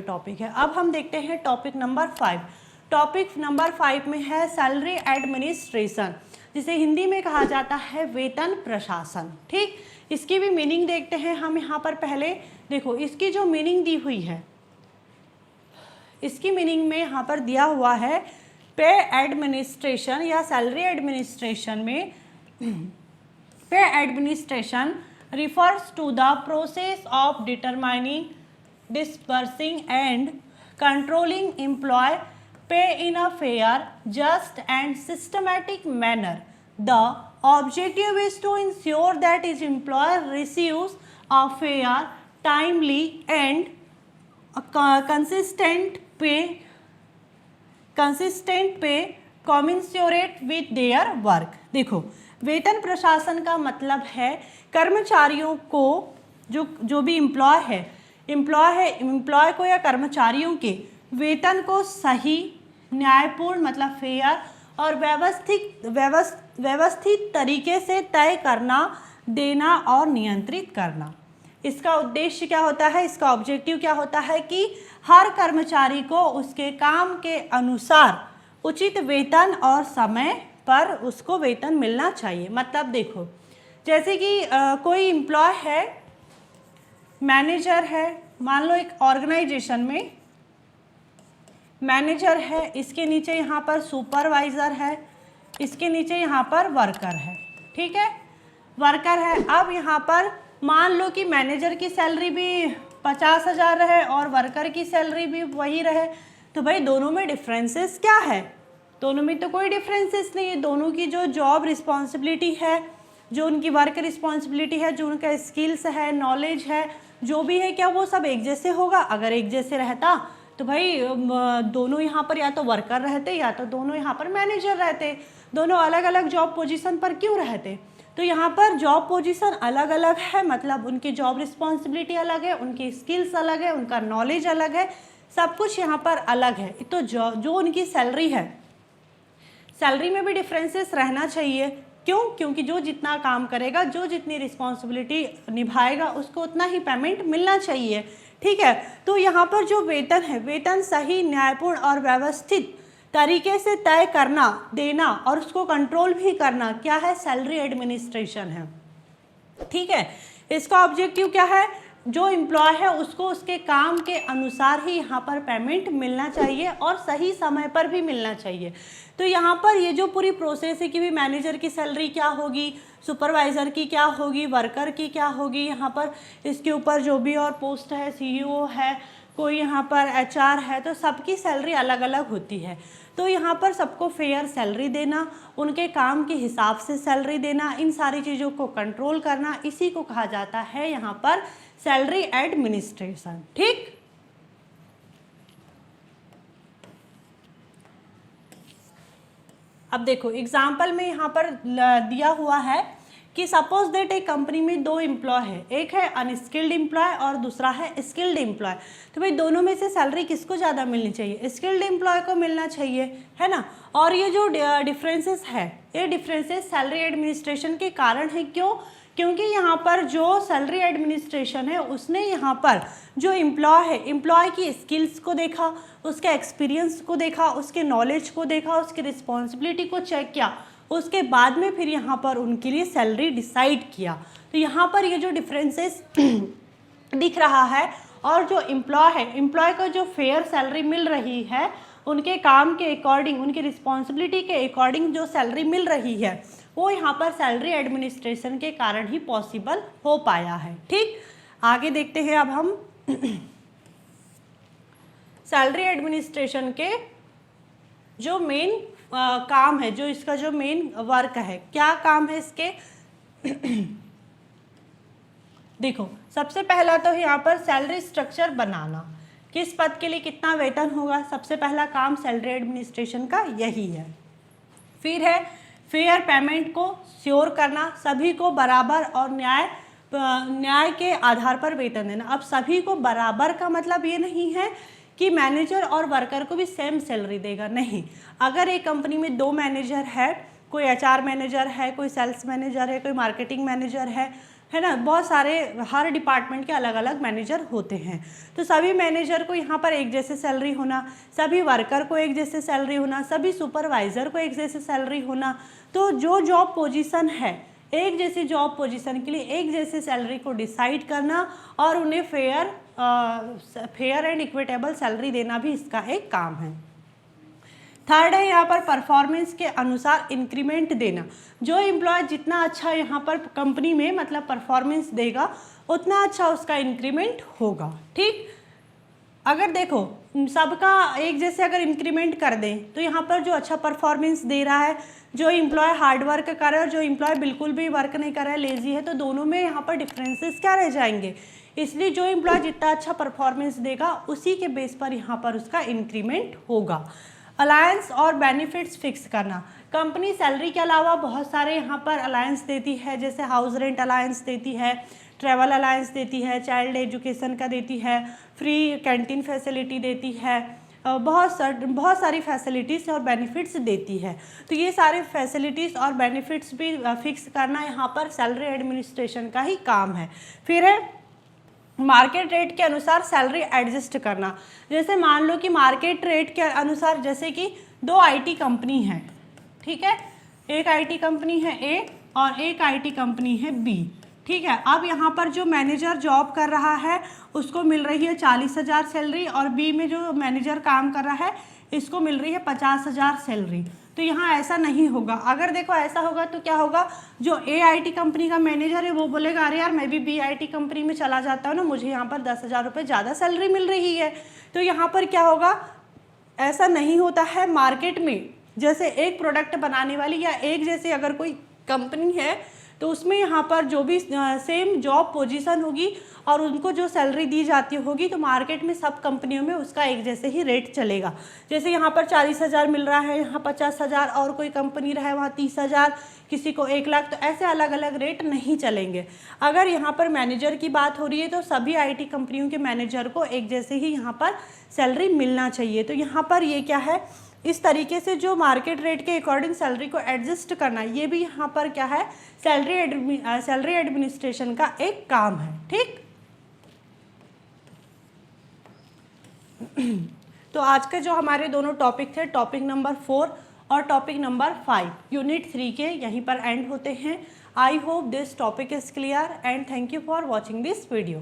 Topic है। अब हम देखते हैं टॉपिक नंबर 5। टॉपिक नंबर 5 में है सैलरी एडमिनिस्ट्रेशन, जिसे हिंदी में कहा जाता है वेतन प्रशासन। ठीक, इसकी भी मीनिंग देखते हैं हम यहाँ पर। पहले देखो इसकी जो मीनिंग दी हुई है, इसकी मीनिंग में यहाँ पर दिया हुआ है पे एडमिनिस्ट्रेशन या सैलरी एडमिनिस्ट्रेशन में पे administration refers to the process of determining, disbursing and controlling employee pay in a fair, just and systematic manner. The objective is to ensure that each employer receives a fair, timely and consistent pay commensurate with their work। देखो, वेतन प्रशासन का मतलब है कर्मचारियों को, जो भी एम्प्लॉय को या कर्मचारियों के वेतन को सही, न्यायपूर्ण मतलब फेयर और व्यवस्थित तरीके से तय करना, देना और नियंत्रित करना। इसका उद्देश्य क्या होता है, इसका ऑब्जेक्टिव क्या होता है कि हर कर्मचारी को उसके काम के अनुसार उचित वेतन और समय पर उसको वेतन मिलना चाहिए। मतलब देखो, जैसे कि कोई एम्प्लॉय है, मैनेजर है, मान लो एक ऑर्गेनाइजेशन में मैनेजर है, इसके नीचे यहाँ पर सुपरवाइज़र है, इसके नीचे यहाँ पर वर्कर है। ठीक है, वर्कर है। अब यहाँ पर मान लो कि मैनेजर की सैलरी भी 50,000 रहे और वर्कर की सैलरी भी वही रहे, तो भाई दोनों में डिफरेंसेस क्या है? दोनों में तो कोई डिफरेंसेस नहीं है। दोनों की जो जॉब रिस्पॉन्सिबिलिटी है, जो उनकी वर्क रिस्पॉन्सिबिलिटी है, जो उनका स्किल्स है, नॉलेज है, जो भी है, क्या वो सब एक जैसे होगा? अगर एक जैसे रहता तो भाई दोनों यहाँ पर या तो वर्कर रहते या तो दोनों यहाँ पर मैनेजर रहते। दोनों अलग अलग जॉब पोजीशन पर क्यों रहते? तो यहाँ पर जॉब पोजीशन अलग अलग है, मतलब उनकी जॉब रिस्पॉन्सिबिलिटी अलग है, उनकी स्किल्स अलग है, उनका नॉलेज अलग है, सब कुछ यहाँ पर अलग है। तो जो उनकी सैलरी है, सैलरी में भी डिफरेंसेस रहना चाहिए। क्यों? क्योंकि जो जितना काम करेगा, जो जितनी रिस्पॉन्सिबिलिटी निभाएगा, उसको उतना ही पेमेंट मिलना चाहिए। ठीक है, तो यहाँ पर जो वेतन है, वेतन सही, न्यायपूर्ण और व्यवस्थित तरीके से तय करना, देना और उसको कंट्रोल भी करना, क्या है? सैलरी एडमिनिस्ट्रेशन है। ठीक है, इसका ऑब्जेक्टिव क्या है? जो एम्प्लॉय है उसको उसके काम के अनुसार ही यहाँ पर पेमेंट मिलना चाहिए और सही समय पर भी मिलना चाहिए। तो यहाँ पर ये जो पूरी प्रोसेस है कि भी मैनेजर की सैलरी क्या होगी, सुपरवाइज़र की क्या होगी, वर्कर की क्या होगी, यहाँ पर इसके ऊपर जो भी और पोस्ट है, CEO है, कोई यहाँ पर HR है, तो सबकी सैलरी अलग अलग होती है। तो यहाँ पर सबको फेयर सैलरी देना, उनके काम के हिसाब से सैलरी देना, इन सारी चीज़ों को कंट्रोल करना, इसी को कहा जाता है यहाँ पर सैलरी एडमिनिस्ट्रेशन। ठीक, अब देखो एग्जाम्पल में यहाँ पर दिया हुआ है कि सपोज दैट एक कंपनी में 2 एम्प्लॉय है, एक है अनस्किल्ड एम्प्लॉय और दूसरा है स्किल्ड एम्प्लॉय। तो भाई दोनों में से सैलरी किसको ज़्यादा मिलनी चाहिए? स्किल्ड एम्प्लॉय को मिलना चाहिए, है ना। और ये जो डिफरेंसेस है, ये डिफरेंसेस सैलरी एडमिनिस्ट्रेशन के कारण है। क्यों? क्योंकि यहाँ पर जो सैलरी एडमिनिस्ट्रेशन है, उसने यहाँ पर जो एम्प्लॉय है, एम्प्लॉय की स्किल्स को देखा, उसके एक्सपीरियंस को देखा, उसके नॉलेज को देखा, उसकी रिस्पॉन्सिबिलिटी को चेक किया, उसके बाद में फिर यहाँ पर उनके लिए सैलरी डिसाइड किया। तो यहाँ पर ये जो डिफरेंसेस दिख रहा है, और जो एम्प्लॉय है, एम्प्लॉय को जो फेयर सैलरी मिल रही है, उनके काम के अकॉर्डिंग, उनकी रिस्पॉन्सिबिलिटी के अकॉर्डिंग जो सैलरी मिल रही है, वो यहाँ पर सैलरी एडमिनिस्ट्रेशन के कारण ही पॉसिबल हो पाया है। ठीक, आगे देखते हैं अब हम सैलरी एडमिनिस्ट्रेशन के जो मेन काम है, जो इसका जो मेन वर्क है, क्या काम है इसके? देखो, सबसे पहला तो यहाँ पर सैलरी स्ट्रक्चर बनाना, किस पद के लिए कितना वेतन होगा, सबसे पहला काम सैलरी एडमिनिस्ट्रेशन का यही है। फिर है फेयर पेमेंट को श्योर करना, सभी को बराबर और न्याय के आधार पर वेतन देना। अब सभी को बराबर का मतलब ये नहीं है कि मैनेजर और वर्कर को भी सेम सैलरी देगा, नहीं। अगर एक कंपनी में 2 मैनेजर है, कोई HR मैनेजर है, कोई सेल्स मैनेजर है, कोई मार्केटिंग मैनेजर है, है ना, बहुत सारे हर डिपार्टमेंट के अलग अलग मैनेजर होते हैं। तो सभी मैनेजर को यहाँ पर एक जैसे सैलरी होना, सभी वर्कर को एक जैसे सैलरी होना, सभी सुपरवाइज़र को एक जैसे सैलरी होना। तो जो जॉब पोजीशन है, एक जैसी जॉब पोजीशन के लिए एक जैसे सैलरी को डिसाइड करना और उन्हें फेयर एंड इक्विटेबल सैलरी देना भी इसका एक काम है। थर्ड है यहाँ पर परफॉर्मेंस के अनुसार इंक्रीमेंट देना। जो एम्प्लॉय जितना अच्छा यहाँ पर कंपनी में मतलब परफॉर्मेंस देगा उतना अच्छा उसका इंक्रीमेंट होगा। ठीक, अगर देखो सबका एक जैसे अगर इंक्रीमेंट कर दें तो यहाँ पर जो अच्छा परफॉर्मेंस दे रहा है, जो एम्प्लॉय हार्ड वर्क कर रहा है और जो एम्प्लॉय बिल्कुल भी वर्क नहीं कर रहा है, लेजी है, तो दोनों में यहाँ पर डिफरेंसेस क्या रह जाएंगे। इसलिए जो एम्प्लॉय जितना अच्छा परफॉर्मेंस देगा उसी के बेस पर यहाँ पर उसका इंक्रीमेंट होगा। अलायंस और बेनिफिट्स फिक्स करना। कंपनी सैलरी के अलावा बहुत सारे यहाँ पर अलायंस देती है, जैसे हाउस रेंट अलायंस देती है, ट्रैवल अलायंस देती है, चाइल्ड एजुकेशन का देती है, फ्री कैंटीन फैसिलिटी देती है, बहुत सारी फैसिलिटीज़ और बेनिफिट्स देती है। तो ये सारे फैसिलिटीज़ और बेनिफिट्स भी फिक्स करना यहाँ पर सैलरी एडमिनिस्ट्रेशन का ही काम है। फिर है मार्केट रेट के अनुसार सैलरी एडजस्ट करना। जैसे मान लो कि मार्केट रेट के अनुसार, जैसे कि दो आईटी कंपनी है, ठीक है, एक आईटी कंपनी है ए और एक आईटी कंपनी है बी, ठीक है। अब यहाँ पर जो मैनेजर जॉब कर रहा है उसको मिल रही है 40,000 सैलरी और बी में जो मैनेजर काम कर रहा है इसको मिल रही है 50,000 सैलरी। तो यहाँ ऐसा नहीं होगा। अगर देखो ऐसा होगा तो क्या होगा, जो AIT कंपनी का मैनेजर है वो बोलेगा अरे यार मैं भी BIT कंपनी में चला जाता हूँ ना, मुझे यहाँ पर 10,000 रुपये ज़्यादा सैलरी मिल रही है। तो यहाँ पर क्या होगा, ऐसा नहीं होता है। मार्केट में जैसे एक प्रोडक्ट बनाने वाली या एक जैसे अगर कोई कंपनी है तो उसमें यहाँ पर जो भी सेम जॉब पोजीशन होगी और उनको जो सैलरी दी जाती होगी तो मार्केट में सब कंपनियों में उसका एक जैसे ही रेट चलेगा। जैसे यहाँ पर 40,000 मिल रहा है, यहाँ 50,000, और कोई कंपनी रहे वहाँ 30,000, किसी को 1 लाख, तो ऐसे अलग अलग रेट नहीं चलेंगे। अगर यहाँ पर मैनेजर की बात हो रही है तो सभी IT कंपनियों के मैनेजर को एक जैसे ही यहाँ पर सैलरी मिलना चाहिए। तो यहाँ पर ये क्या है, इस तरीके से जो मार्केट रेट के अकॉर्डिंग सैलरी को एडजस्ट करना, ये भी यहाँ पर क्या है, सैलरी एडमिनिस्ट्रेशन का एक काम है। ठीक, तो आज के जो हमारे दोनों टॉपिक थे, टॉपिक नंबर 4 और टॉपिक नंबर 5 यूनिट 3 के यहीं पर एंड होते हैं। I hope this topic is clear and thank you for watching this video.